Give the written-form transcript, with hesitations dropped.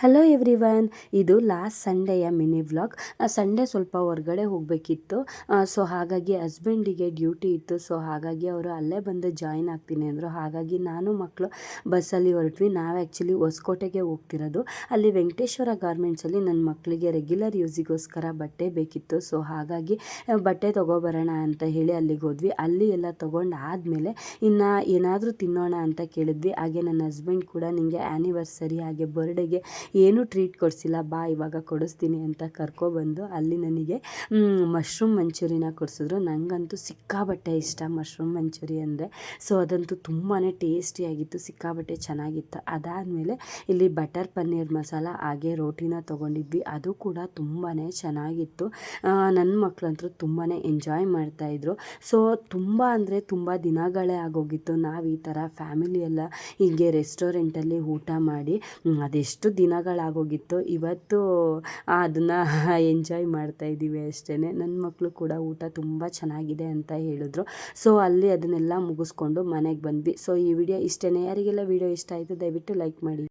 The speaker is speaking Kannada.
ಹಲೋ ಎವ್ರಿವನ್, ಇದು ಲಾಸ್ಟ್ ಸಂಡೆಯ ಮಿನಿ ವ್ಲಾಗ್. ಸಂಡೇ ಸ್ವಲ್ಪ ಹೊರಗಡೆ ಹೋಗಬೇಕಿತ್ತು. ಸೊ ಹಾಗಾಗಿ ಹಸ್ಬೆಂಡಿಗೆ ಡ್ಯೂಟಿ ಇತ್ತು. ಸೊ ಹಾಗಾಗಿ ಅವರು ಅಲ್ಲೇ ಬಂದು ಜಾಯಿನ್ ಆಗ್ತೀನಿ ಅಂದರು. ಹಾಗಾಗಿ ನಾನು ಮಕ್ಕಳು ಬಸ್ಸಲ್ಲಿ ಹೊರಟ್ವಿ. ನಾವು ಆ್ಯಕ್ಚುಲಿ ಹೊಸಕೋಟೆಗೆ ಹೋಗ್ತಿರೋದು. ಅಲ್ಲಿ ವೆಂಕಟೇಶ್ವರ ಗಾರ್ಮೆಂಟ್ಸಲ್ಲಿ ನನ್ನ ಮಕ್ಕಳಿಗೆ ರೆಗ್ಯುಲರ್ ಯೂಸಿಗೋಸ್ಕರ ಬಟ್ಟೆ ಬೇಕಿತ್ತು. ಸೊ ಹಾಗಾಗಿ ಬಟ್ಟೆ ತೊಗೊಬರೋಣ ಅಂತ ಹೇಳಿ ಅಲ್ಲಿಗೆ ಹೋದ್ವಿ. ಅಲ್ಲಿ ಎಲ್ಲ ತೊಗೊಂಡು ಆದಮೇಲೆ ಇನ್ನು ಏನಾದರೂ ತಿನ್ನೋಣ ಅಂತ ಕೇಳಿದ್ವಿ. ಹಾಗೆ ನನ್ನ ಹಸ್ಬೆಂಡ್ ಕೂಡ ನಿಮಗೆ ಆ್ಯನಿವರ್ಸರಿ ಹಾಗೆ ಬರ್ಡೇಗೆ ಏನೂ ಟ್ರೀಟ್ ಕೊಡಿಸಿಲ್ಲ, ಬಾ ಇವಾಗ ಕೊಡಿಸ್ತೀನಿ ಅಂತ ಕರ್ಕೊಬಂದು ಅಲ್ಲಿ ನನಗೆ ಮಶ್ರೂಮ್ ಮಂಚೂರಿನ ಕೊಡಿಸಿದ್ರು. ನನಗಂತೂ ಸಿಕ್ಕಾಬಟ್ಟೆ ಇಷ್ಟ ಮಶ್ರೂಮ್ ಮಂಚೂರಿ ಅಂದರೆ. ಸೊ ಅದಂತೂ ತುಂಬಾ ಟೇಸ್ಟಿಯಾಗಿತ್ತು, ಸಿಕ್ಕಾಬಟ್ಟೆ ಚೆನ್ನಾಗಿತ್ತು. ಅದಾದಮೇಲೆ ಇಲ್ಲಿ ಬಟರ್ ಪನ್ನೀರ್ ಮಸಾಲ ಹಾಗೆ ರೋಟಿನ ತೊಗೊಂಡಿದ್ವಿ. ಅದು ಕೂಡ ತುಂಬಾ ಚೆನ್ನಾಗಿತ್ತು. ನನ್ನ ಮಕ್ಕಳಂತೂ ತುಂಬಾ ಎಂಜಾಯ್ ಮಾಡ್ತಾಯಿದ್ರು. ಸೊ ತುಂಬ ಅಂದರೆ ತುಂಬ ದಿನಗಳೇ ಆಗೋಗಿತ್ತು ನಾವು ಈ ಥರ ಫ್ಯಾಮಿಲಿ ಎಲ್ಲ ಹೀಗೆ ರೆಸ್ಟೋರೆಂಟಲ್ಲಿ ಊಟ ಮಾಡಿ. ಅದೆಷ್ಟು ದಿನಗಳಾಗೋಗಿತ್ತು. ಇವತ್ತು ಅದನ್ನು ಎಂಜಾಯ್ ಮಾಡ್ತಾಯಿದ್ದೀವಿ ಅಷ್ಟೇ. ನನ್ನ ಮಕ್ಕಳು ಕೂಡ ಊಟ ತುಂಬ ಚೆನ್ನಾಗಿದೆ ಅಂತ ಹೇಳಿದ್ರು. ಸೊ ಅಲ್ಲಿ ಅದನ್ನೆಲ್ಲ ಮುಗಿಸ್ಕೊಂಡು ಮನೆಗೆ ಬಂದ್ವಿ. ಸೊ ಈ ವಿಡಿಯೋ ಇಷ್ಟೇ. ಯಾರಿಗೆಲ್ಲ ವಿಡಿಯೋ ಇಷ್ಟ ಆಯಿತು ದಯವಿಟ್ಟು ಲೈಕ್ ಮಾಡಿ.